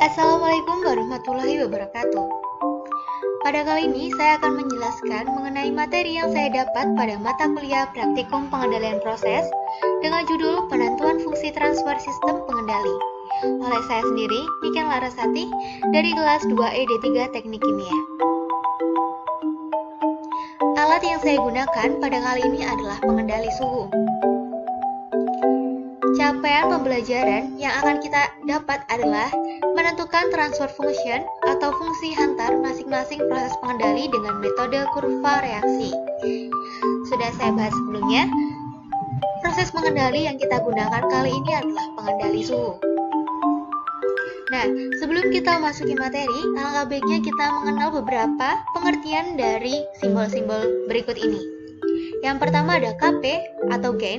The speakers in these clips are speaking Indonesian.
Assalamualaikum warahmatullahi wabarakatuh. Pada kali ini saya akan menjelaskan mengenai materi yang saya dapat pada mata kuliah praktikum pengendalian proses dengan judul penentuan fungsi transfer sistem pengendali oleh saya sendiri, Niken Larasati, dari kelas 2E D3 Teknik Kimia. Alat yang saya gunakan pada kali ini adalah pengendali suhu. Capaian pembelajaran yang akan kita dapat adalah menentukan transfer function atau fungsi antar masing-masing proses pengendali dengan metode kurva reaksi. Sudah saya bahas sebelumnya, proses pengendali yang kita gunakan kali ini adalah pengendali suhu. Nah, sebelum kita masuki materi, alangkah baiknya kita mengenal beberapa pengertian dari simbol-simbol berikut ini. Yang pertama ada Kp atau gain,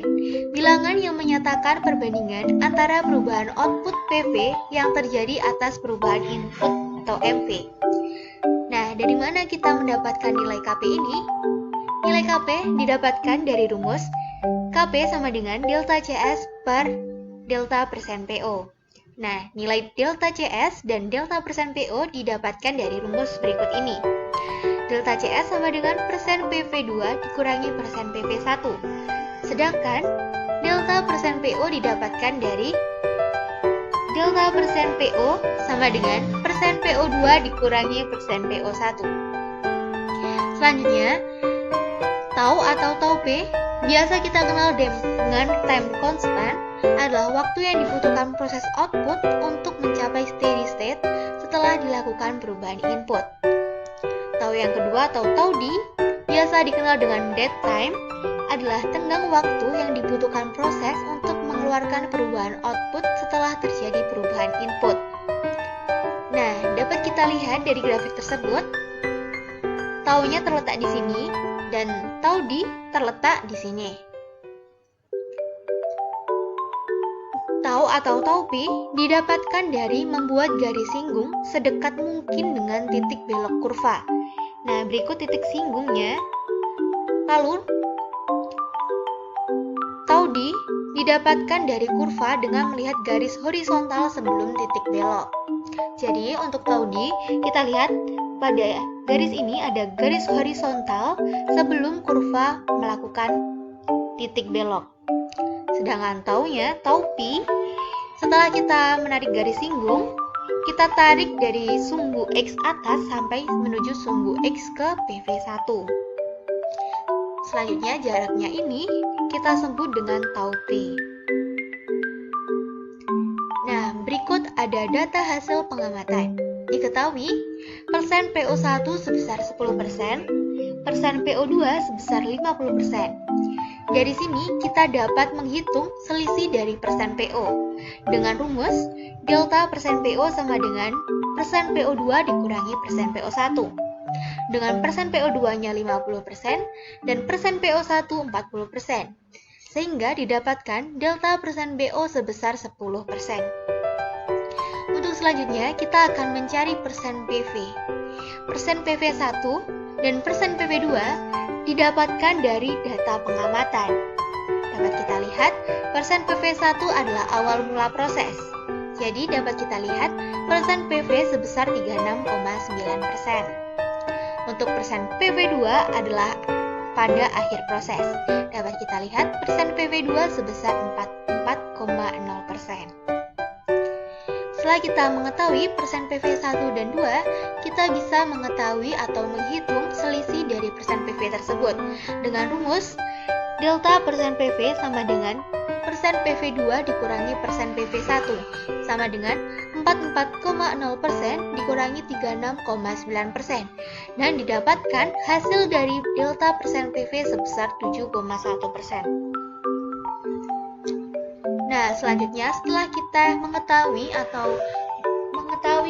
bilangan yang menyatakan perbandingan antara perubahan output PV yang terjadi atas perubahan input atau MV. Nah, dari mana kita mendapatkan nilai Kp ini? Nilai Kp didapatkan dari rumus Kp sama dengan delta CS per delta persen PO. Nah, nilai delta CS dan delta persen PO didapatkan dari rumus berikut ini. Delta CS sama dengan persen PV2 dikurangi persen PV1. Sedangkan delta persen PO didapatkan dari delta persen PO sama dengan persen PO2 dikurangi persen PO1. Selanjutnya, tau atau tau P biasa kita kenal dengan time constant adalah waktu yang dibutuhkan proses output untuk mencapai steady state setelah dilakukan perubahan input. Tau yang kedua atau tau D, biasa dikenal dengan dead time, adalah tenggang waktu yang dibutuhkan proses untuk mengeluarkan perubahan output setelah terjadi perubahan input. Nah, dapat kita lihat dari grafik tersebut, taunya terletak di sini dan tau D terletak di sini. Tau atau tau P didapatkan dari membuat garis singgung sedekat mungkin dengan titik belok kurva. Nah, berikut titik singgungnya. Lalu, tau D didapatkan dari kurva dengan melihat garis horizontal sebelum titik belok. Jadi, untuk tau D, kita lihat pada garis ini ada garis horizontal sebelum kurva melakukan titik belok. Sedangkan taunya, tau P, setelah kita menarik garis singgung, kita tarik dari sumbu X atas sampai menuju sumbu X ke PV1. Selanjutnya jaraknya ini kita sebut dengan tau P. Nah, berikut ada data hasil pengamatan. Diketahui, persen PO1 sebesar 10%, persen PO2 sebesar 50%. Dari sini kita dapat menghitung selisih dari persen PO dengan rumus delta persen PO sama dengan persen PO2 dikurangi persen PO1. Dengan persen PO2-nya 50% dan persen PO1 40%. Sehingga didapatkan delta persen PO sebesar 10%. Untuk selanjutnya kita akan mencari persen PV. Persen PV1 dan persen PV2 didapatkan dari data pengamatan. Dapat kita lihat, persen PV1 adalah awal mula proses. Jadi dapat kita lihat persen PV sebesar 36,9%. Untuk persen PV2 adalah pada akhir proses. Dapat kita lihat persen PV2 sebesar 44,0%. Setelah kita mengetahui persen PV1 dan 2, kita bisa mengetahui atau menghitung selisih dari persen PV tersebut dengan rumus delta persen PV sama dengan persen PV2 dikurangi persen PV1 sama dengan 44,0% dikurangi 36,9% dan didapatkan hasil dari delta persen PV sebesar 7,1%. Nah, selanjutnya setelah kita mengetahui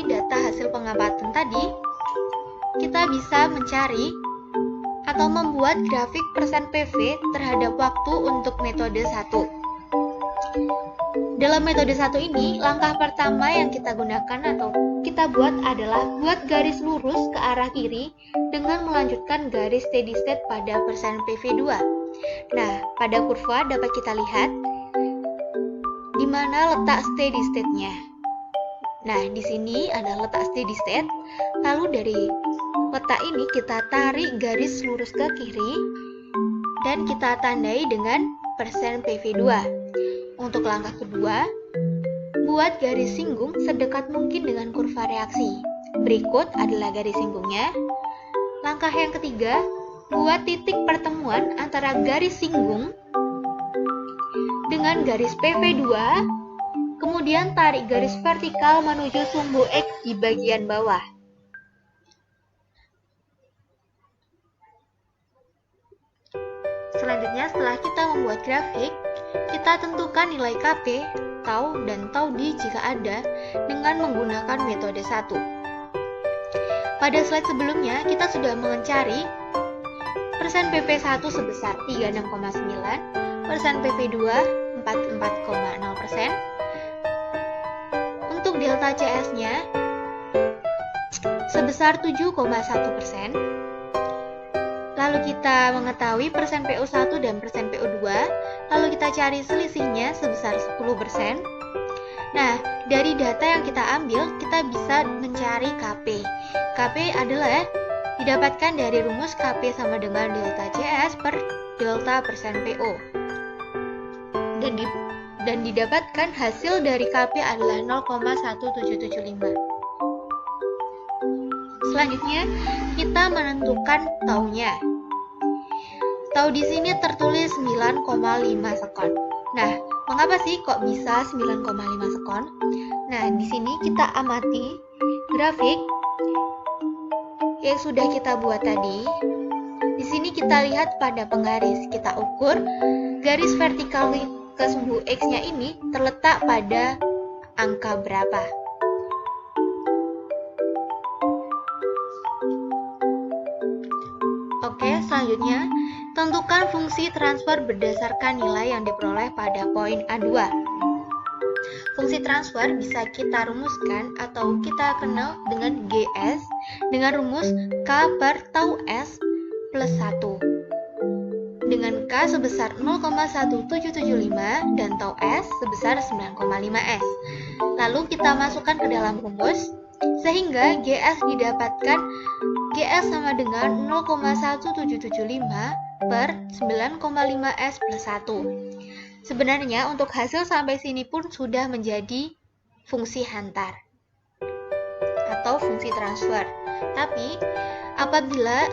data hasil pengamatan tadi, kita bisa mencari atau membuat grafik persen PV terhadap waktu untuk metode 1. Dalam metode 1 ini, langkah pertama yang kita gunakan atau kita buat adalah buat garis lurus ke arah kiri dengan melanjutkan garis steady state pada persen PV2. Nah, pada kurva dapat kita lihat di mana letak steady state-nya. Nah, di sini ada letak steady state. Lalu dari letak ini kita tarik garis lurus ke kiri dan kita tandai dengan persen PV2. Untuk langkah kedua, buat garis singgung sedekat mungkin dengan kurva reaksi. Berikut adalah garis singgungnya. Langkah yang ketiga, buat titik pertemuan antara garis singgung dengan garis PV2, kemudian tarik garis vertikal menuju sumbu X di bagian bawah. Selanjutnya, setelah kita membuat grafik, kita tentukan nilai KP, tau, dan tau D jika ada dengan menggunakan metode 1. Pada slide sebelumnya, kita sudah mencari persen PP1 sebesar 36,9, persen PP2 44,0%. Untuk delta CS-nya sebesar 7,1%. Lalu kita mengetahui persen PO1 dan persen PO2, lalu kita cari selisihnya sebesar 10%. Nah, dari data yang kita ambil, kita bisa mencari KP. KP adalah didapatkan dari rumus KP sama dengan delta CS per delta persen PO. Dan didapatkan hasil dari KP adalah 0,1775. Selanjutnya, kita menentukan taunya. Tau di sini tertulis 9,5 sekon. Nah, mengapa sih kok bisa 9,5 sekon? Nah, di sini kita amati grafik yang sudah kita buat tadi. Di sini kita lihat pada penggaris, kita ukur garis vertikal ke sumbu X-nya ini terletak pada angka berapa. Oke, selanjutnya tentukan fungsi transfer berdasarkan nilai yang diperoleh pada poin A2. Fungsi transfer bisa kita rumuskan atau kita kenal dengan GS dengan rumus K per tau S plus 1. Dengan K sebesar 0,1775 dan tau S sebesar 9,5 S. Lalu kita masukkan ke dalam rumus, sehingga GS didapatkan GS sama dengan 0,1775 per 9,5 S plus 1. Sebenarnya untuk hasil sampai sini pun sudah menjadi fungsi hantar atau fungsi transfer. Tapi apabila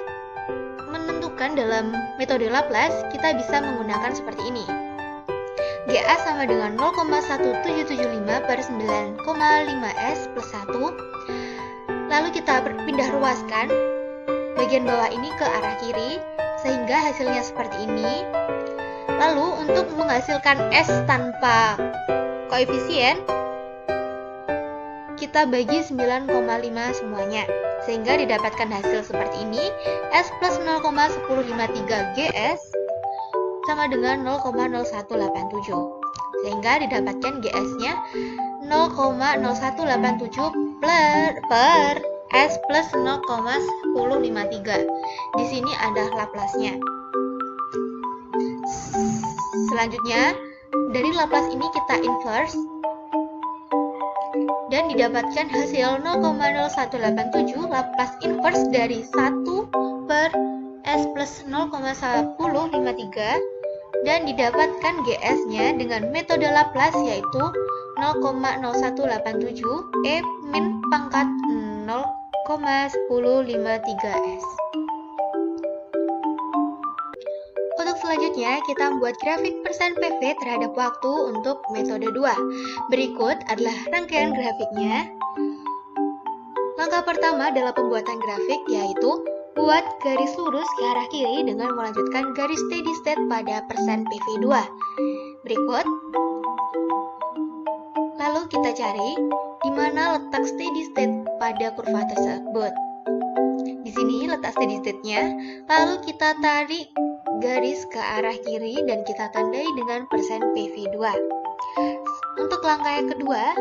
menentukan dalam metode Laplace, kita bisa menggunakan seperti ini. GA sama dengan 0,1775 per 9,5 S plus 1. Lalu kita pindah ruaskan bagian bawah ini ke arah kiri, sehingga hasilnya seperti ini. Lalu untuk menghasilkan S tanpa koefisien, kita bagi 9,5 semuanya, sehingga didapatkan hasil seperti ini. S plus 0,1053 GS sama dengan 0,0187, sehingga didapatkan GS-nya 0,0187 per S plus 0,1053. Di sini ada Laplace-nya. Selanjutnya, dari Laplace ini kita inverse dan didapatkan hasil 0,0187 Laplace inverse dari 1 per S plus 0,1053 dan didapatkan GS-nya dengan metode Laplace yaitu 0,0187 E min pangkat 0,1053S. Untuk selanjutnya, kita membuat grafik persen PV terhadap waktu untuk metode 2. Berikut adalah rangkaian grafiknya. Langkah pertama adalah pembuatan grafik, yaitu buat garis lurus ke arah kiri dengan melanjutkan garis steady state pada persen PV2. Berikut. Lalu kita cari di mana letak steady state pada kurva tersebut. Di sini letak steady state-nya, lalu kita tarik garis ke arah kiri dan kita tandai dengan persen PV2. Untuk langkah yang kedua,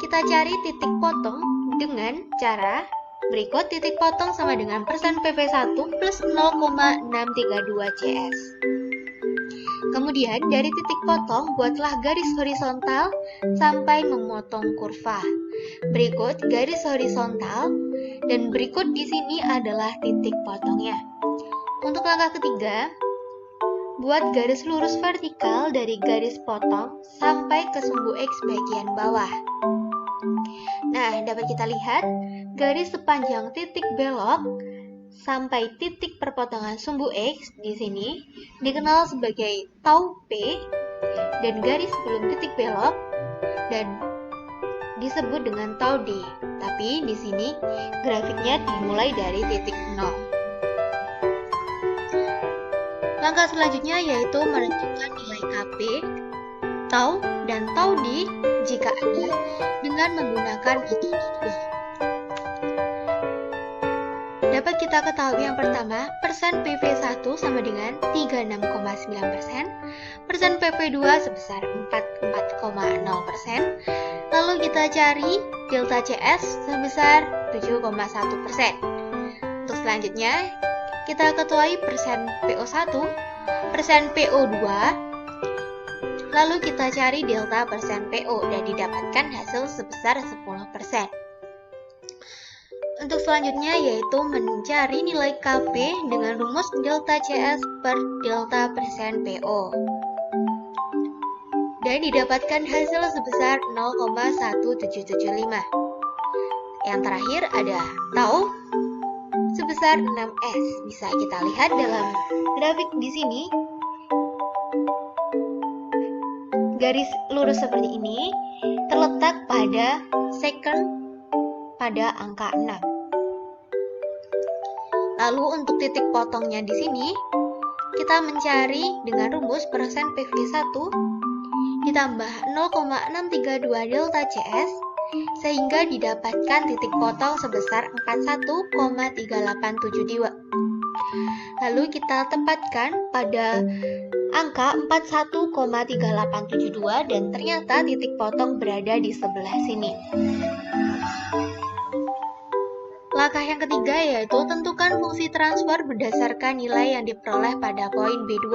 kita cari titik potong dengan cara berikut. Titik potong sama dengan persen PV1 plus 0,632 CS. Kemudian dari titik potong buatlah garis horizontal sampai memotong kurva. Berikut garis horizontal dan berikut di sini adalah titik potongnya. Untuk langkah ketiga, buat garis lurus vertikal dari garis potong sampai ke sumbu X bagian bawah. Nah, dapat kita lihat garis sepanjang titik belok sampai titik perpotongan sumbu X di sini dikenal sebagai tau P, dan garis sebelum titik belok dan disebut dengan tau D. Tapi di sini grafiknya dimulai dari titik 0. Langkah selanjutnya yaitu menentukan nilai KP, tau, dan tau D jika ada dengan menggunakan metode 2. Dapat kita ketahui yang pertama, persen PV1 sama dengan 36,9%, persen PV2 sebesar 44,0%, lalu kita cari delta CS sebesar 7,1%. Untuk selanjutnya, kita ketahui persen PO1, persen PO2, lalu kita cari delta persen PO dan didapatkan hasil sebesar 10%. Untuk selanjutnya yaitu mencari nilai KP dengan rumus delta CS per delta persen PO. Dan didapatkan hasil sebesar 0,1775. Yang terakhir ada tau sebesar 6S. Bisa kita lihat dalam grafik di sini. Garis lurus seperti ini terletak pada second pada angka 6. Lalu untuk titik potongnya di sini, kita mencari dengan rumus persen PV1 ditambah 0,632 delta CS sehingga didapatkan titik potong sebesar 41,3872. Lalu kita tempatkan pada angka 41,3872 dan ternyata titik potong berada di sebelah sini. Langkah yang ketiga yaitu tentukan fungsi transfer berdasarkan nilai yang diperoleh pada poin B2.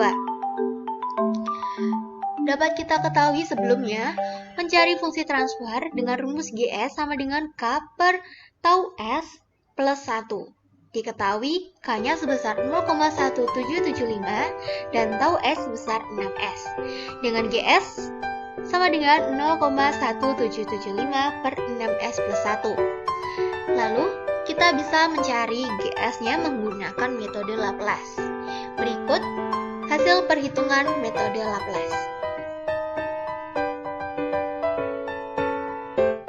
Dapat kita ketahui sebelumnya, mencari fungsi transfer dengan rumus GS sama dengan K per tau S plus 1. Diketahui K-nya sebesar 0,1775 dan tau S sebesar 6S. Dengan GS sama dengan 0,1775 per 6S plus 1. Lalu, kita bisa mencari GS-nya menggunakan metode Laplace. Berikut hasil perhitungan metode Laplace.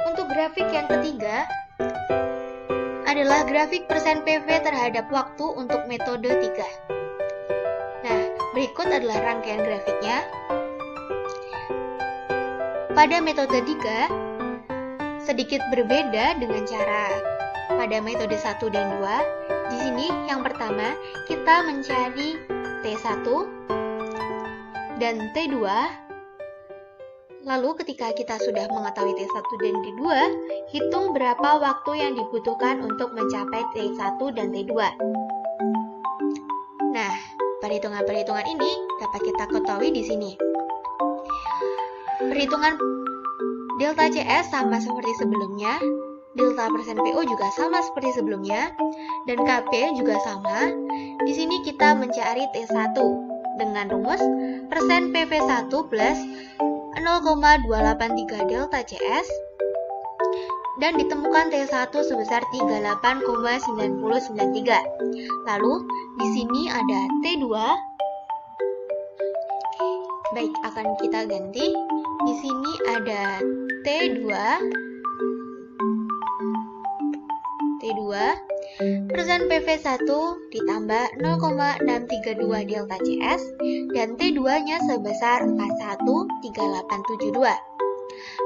Untuk grafik yang ketiga adalah grafik persen PV terhadap waktu untuk metode 3. Nah, berikut adalah rangkaian grafiknya. Pada metode 3, sedikit berbeda dengan cara pada metode 1 dan 2. Di sini yang pertama kita mencari T1 dan T2. Lalu ketika kita sudah mengetahui T1 dan T2, hitung berapa waktu yang dibutuhkan untuk mencapai T1 dan T2. Nah, perhitungan-perhitungan ini dapat kita ketahui di sini. Perhitungan delta CS sama seperti sebelumnya. Delta persen PO juga sama seperti sebelumnya, dan KP juga sama. Di sini kita mencari T1 dengan rumus persen PV1 plus 0,283 delta CS, dan ditemukan T1 sebesar 38,9093. Lalu di sini ada T2. Baik, akan kita ganti. Di sini ada T2 persen PV1 ditambah 0,632 delta CS dan T2-nya sebesar 413872.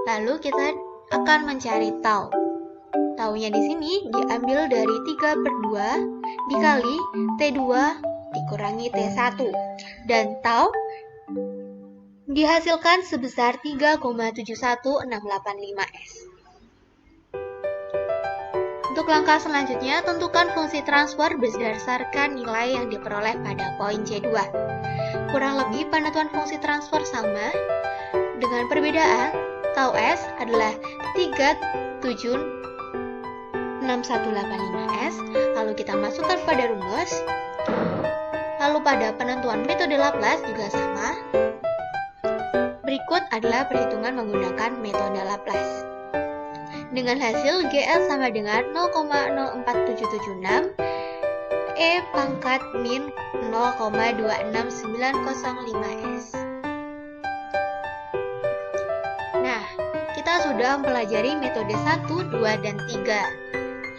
Lalu kita akan mencari tau. Taunya di sini diambil dari 3/2 dikali T2 dikurangi T1 dan tau dihasilkan sebesar 3,71685S. Untuk langkah selanjutnya, tentukan fungsi transfer berdasarkan nilai yang diperoleh pada poin C2. kurang lebih penentuan fungsi transfer sama, dengan perbedaan tau S adalah 376185S, lalu kita masukkan pada rumus. Lalu pada penentuan metode Laplace juga sama. Berikut adalah perhitungan menggunakan metode Laplace. Dengan hasil GL sama dengan 0,04776 E pangkat min 0,26905S. Nah, kita sudah mempelajari metode 1, 2, dan 3.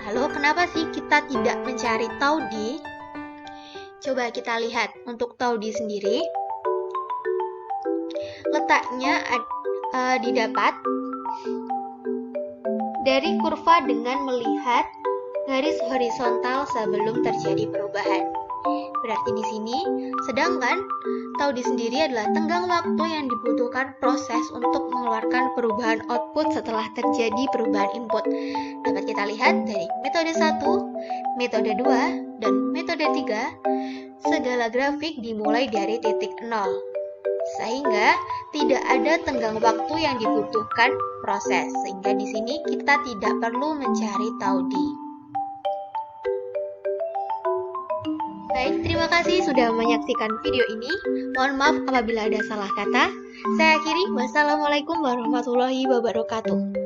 Lalu kenapa sih kita tidak mencari tau D? Coba kita lihat untuk tau D sendiri. Letaknya didapat dari kurva dengan melihat garis horizontal sebelum terjadi perubahan. Berarti di sini, sedangkan tau D sendiri adalah tenggang waktu yang dibutuhkan proses untuk mengeluarkan perubahan output setelah terjadi perubahan input. Dapat kita lihat dari metode 1, metode 2, dan metode 3, segala grafik dimulai dari titik 0. Sehingga tidak ada tenggang waktu yang dibutuhkan proses. Sehingga di sini kita tidak perlu mencari tau D. Baik, terima kasih sudah menyaksikan video ini. Mohon maaf apabila ada salah kata. Saya akhiri, wassalamualaikum warahmatullahi wabarakatuh.